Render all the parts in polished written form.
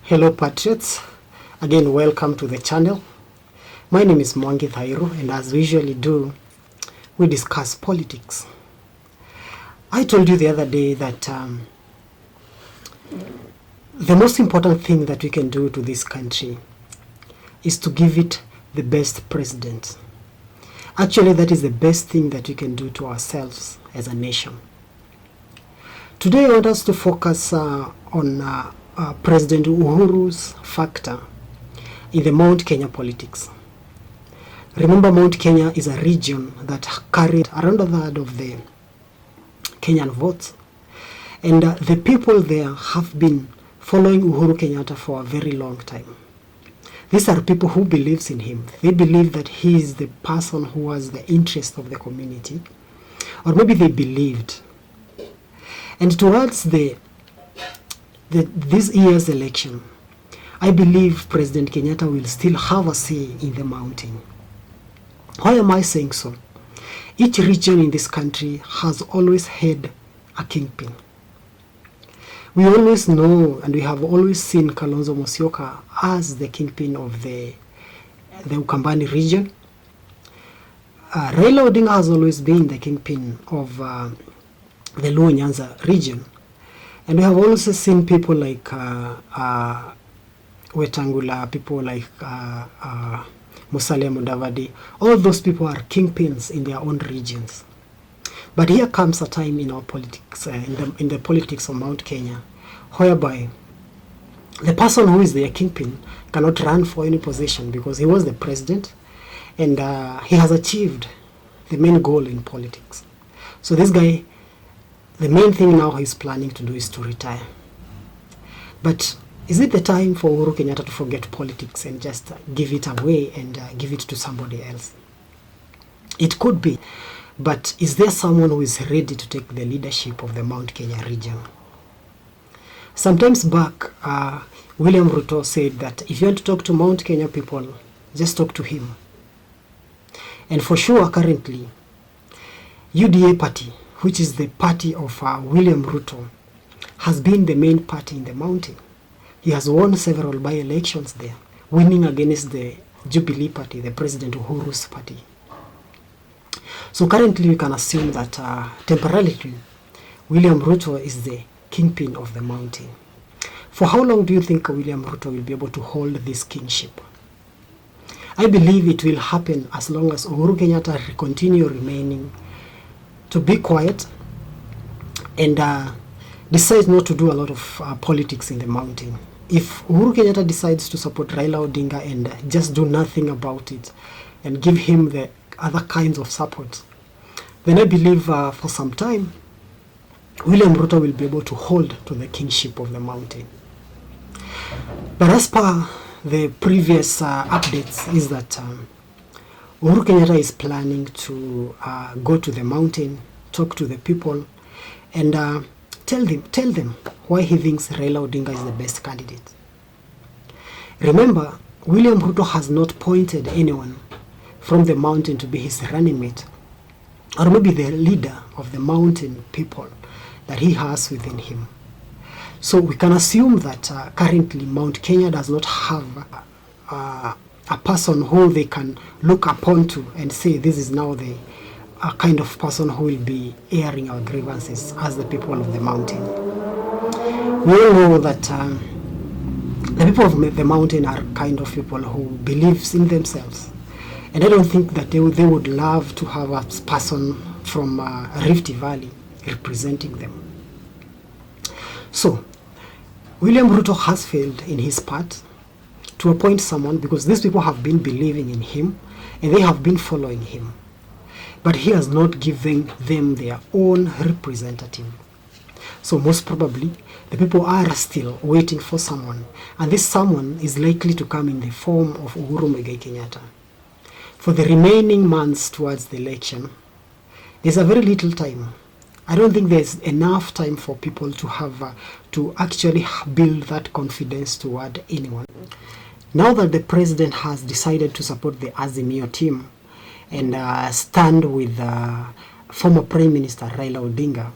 Hello Patriots, again welcome to the channel. My name is Mwangi Thairu, and as we usually do, we discuss politics. I told you the other day that the most important thing that we can do to this country is to give it the best president. Actually, that is the best thing that we can do to ourselves as a nation. Today I want us to focus on President Uhuru's factor in the Mount Kenya politics. Remember, Mount Kenya is a region that carried around a third of the Kenyan votes, and the people there have been following Uhuru Kenyatta for a very long time. These are people who believes in him. They believe that he is the person who has the interest of the community, or maybe they believed. And towards this year's election, I believe President Kenyatta will still have a say in the mountain. Why am I saying so? Each region in this country has always had a kingpin. We always know, and we have always seen Kalonzo Musyoka as the kingpin of the Ukambani region. Raila Odinga has always been the kingpin of the Luo Nyanza region. And we have also seen people like Wetangula, people like Musalia Mudavadi. All those people are kingpins in their own regions. But here comes a time in our politics, in the politics of Mount Kenya, whereby the person who is their kingpin cannot run for any position because he was the president, and he has achieved the main goal in politics. So this guy, the main thing now he's planning to do is to retire. But is it the time for Uhuru Kenyatta to forget politics and just give it away and give it to somebody else? It could be. But is there someone who is ready to take the leadership of the Mount Kenya region? Sometimes back, William Ruto said that if you want to talk to Mount Kenya people, just talk to him. And for sure, currently, UDA party, which is the party of William Ruto, has been the main party in the mountain. He has won several by-elections there, winning against the Jubilee party, the President Uhuru's party. So currently we can assume that temporarily William Ruto is the kingpin of the mountain. For how long do you think William Ruto will be able to hold this kingship? I believe it will happen as long as Uhuru Kenyatta continue remaining to be quiet and decides not to do a lot of politics in the mountain. If Uhuru Kenyatta decides to support Raila Odinga and just do nothing about it and give him the other kinds of support, then I believe for some time William Ruto will be able to hold to the kingship of the mountain. But as per the previous updates is that Uhuru Kenyatta is planning to go to the mountain, talk to the people, and tell them why he thinks Raila Odinga is the best candidate. Remember, William Ruto has not pointed anyone from the mountain to be his running mate, or maybe the leader of the mountain people that he has within him. So we can assume that currently Mount Kenya does not have a person who they can look upon to and say this is now the kind of person who will be airing our grievances as the people of the mountain. We all know that the people of the mountain are kind of people who believes in themselves, and I don't think that they would love to have a person from Rift Valley representing them. So William Ruto has failed in his part to appoint someone because these people have been believing in him and they have been following him. But he has not given them their own representative. So most probably, the people are still waiting for someone, and this someone is likely to come in the form of Uhuru Muigai Kenyatta. For the remaining months towards the election, there's a very little time. I don't think there's enough time for people to have to actually build that confidence toward anyone. Now that the president has decided to support the Azimio team and stand with former Prime Minister Raila Odinga,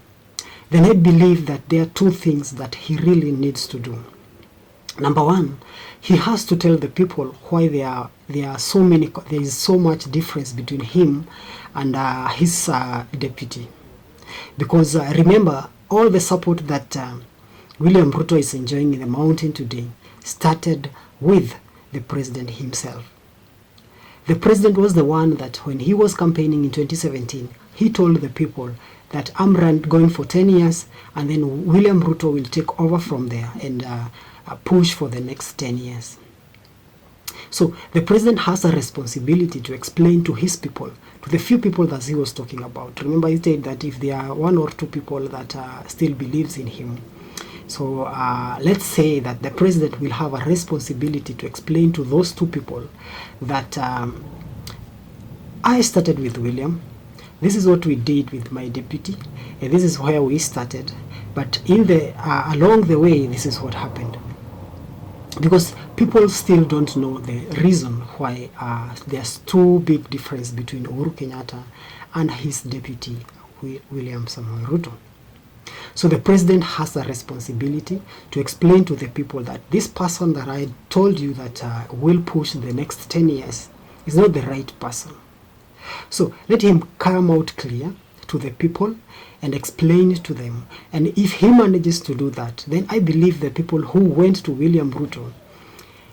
then I believe that there are two things that he really needs to do. Number one, he has to tell the people why there are so many, there is so much difference between him and his deputy. Because remember, all the support that William Ruto is enjoying in the mountain today started with the president himself. The president was the one that when he was campaigning in 2017, he told the people that I'm going for 10 years and then William Ruto will take over from there and push for the next 10 years. So the president has a responsibility to explain to his people, to the few people that he was talking about. Remember, he said that if there are one or two people that still believes in him, so let's say that the president will have a responsibility to explain to those two people that I started with William, this is what we did with my deputy, and this is where we started, but in the along the way, this is what happened. Because people still don't know the reason why there's too big difference between Uhuru Kenyatta and his deputy William Samoei Ruto. So the president has a responsibility to explain to the people that this person that I told you that will push the next 10 years is not the right person. So let him come out clear to the people and explain to them. And if he manages to do that, then I believe the people who went to William Ruto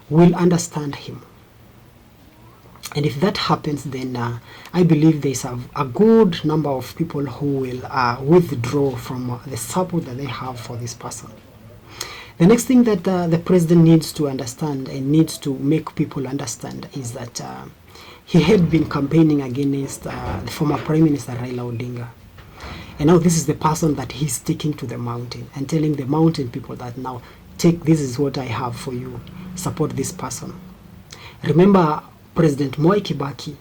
will understand him. And if that happens, then I believe there's a good number of people who will withdraw from the support that they have for this person. The next thing that the president needs to understand and needs to make people understand is that he had been campaigning against the former Prime Minister Raila Odinga. And now this is the person that he's taking to the mountain and telling the mountain people that now, take, this is what I have for you, support this person. Remember, President Mwai Kibaki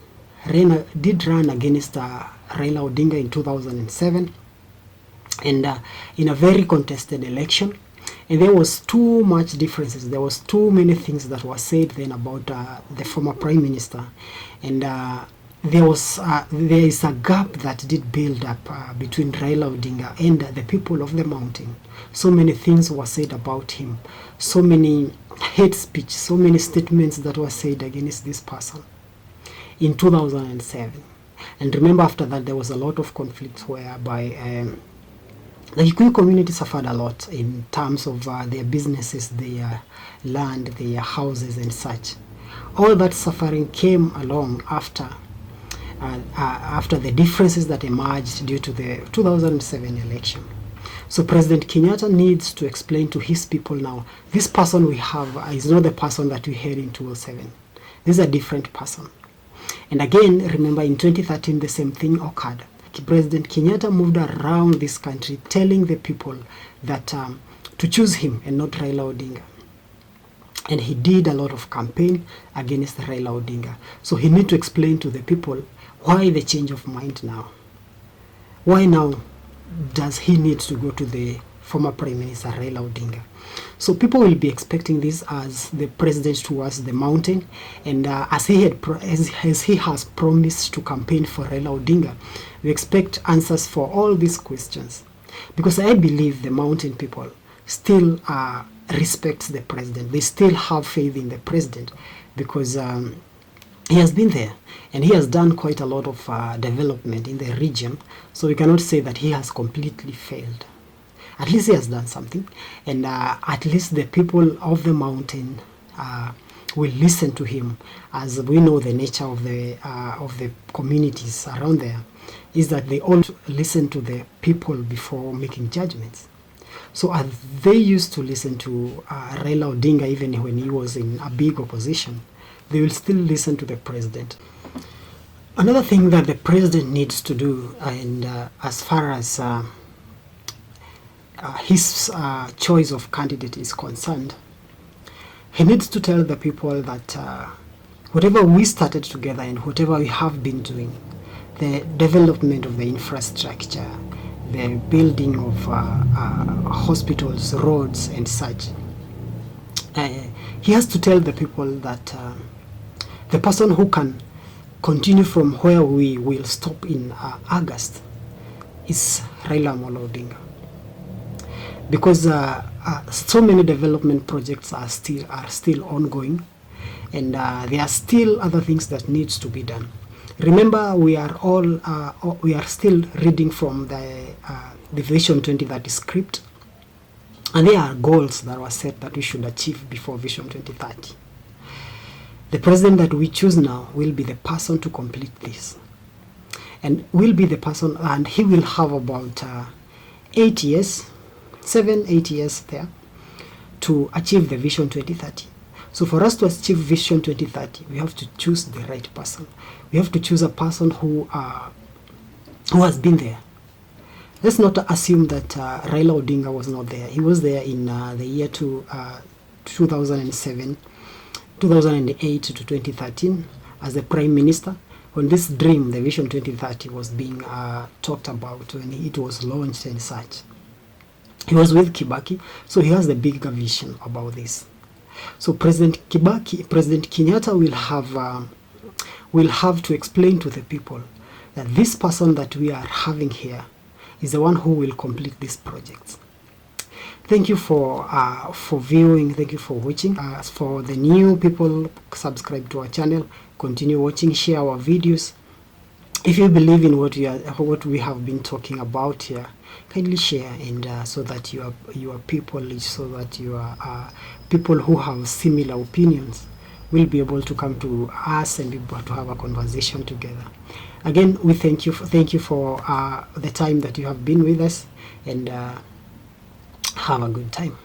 did run against Raila Odinga in 2007 and in a very contested election. And there was too much differences. There was too many things that were said then about the former Prime Minister. And there is a gap that did build up between Raila Odinga and the people of the mountain. So many things were said about him. So many hate speech, so many statements that were said against this person in 2007. And remember, after that, there was a lot of conflicts whereby the Kikuyu community suffered a lot in terms of their businesses, their land, their houses and such. All that suffering came along after the differences that emerged due to the 2007 election. So President Kenyatta needs to explain to his people now, this person we have is not the person that we had in 2007. This is a different person. And again, remember in 2013, the same thing occurred. President Kenyatta moved around this country telling the people that to choose him and not Raila Odinga. And he did a lot of campaign against Raila Odinga. So he needs to explain to the people why the change of mind now. Why now does he need to go to the former Prime Minister Raila Odinga? So people will be expecting this as the president towards the mountain, and as he has promised to campaign for Raila Odinga, we expect answers for all these questions, because I believe the mountain people still respect the president. They still have faith in the president because he has been there and he has done quite a lot of development in the region. So we cannot say that he has completely failed. At least he has done something, and at least the people of the mountain will listen to him, as we know the nature of the communities around there is that they all listen to the people before making judgments. So as they used to listen to Raila Odinga even when he was in a big opposition, they will still listen to the president. Another thing that the president needs to do, and as far as his choice of candidate is concerned, he needs to tell the people that whatever we started together and whatever we have been doing, the development of the infrastructure, the building of hospitals, roads and such, he has to tell the people that the person who can continue from where we will stop in August is Raila Amolo Odinga. Because so many development projects are still ongoing, and there are still other things that needs to be done. Remember, we are still reading from the Vision 2030 script, and there are goals that were set that we should achieve before Vision 2030. The president that we choose now will be the person to complete this, and will be the person, and he will have about 8 years, 7-8 years there to achieve the Vision 2030. So for us to achieve Vision 2030, we have to choose the right person. We have to choose a person who has been there. Let's not assume that Raila Odinga was not there. He was there in the year 2007, 2008 to 2013 as the Prime Minister, when this dream, the Vision 2030, was being talked about, when it was launched and such. He was with Kibaki, so he has the bigger vision about this. So President Kenyatta will have to explain to the people that this person that we are having here is the one who will complete these projects. Thank you for viewing. Thank you for watching. As for the new people, subscribe to our channel. Continue watching. Share our videos. If you believe in what we have been talking about here, kindly share, and so that your people, so that your people who have similar opinions will be able to come to us and be able to have a conversation together. Again, we thank you for the time that you have been with us, and have a good time.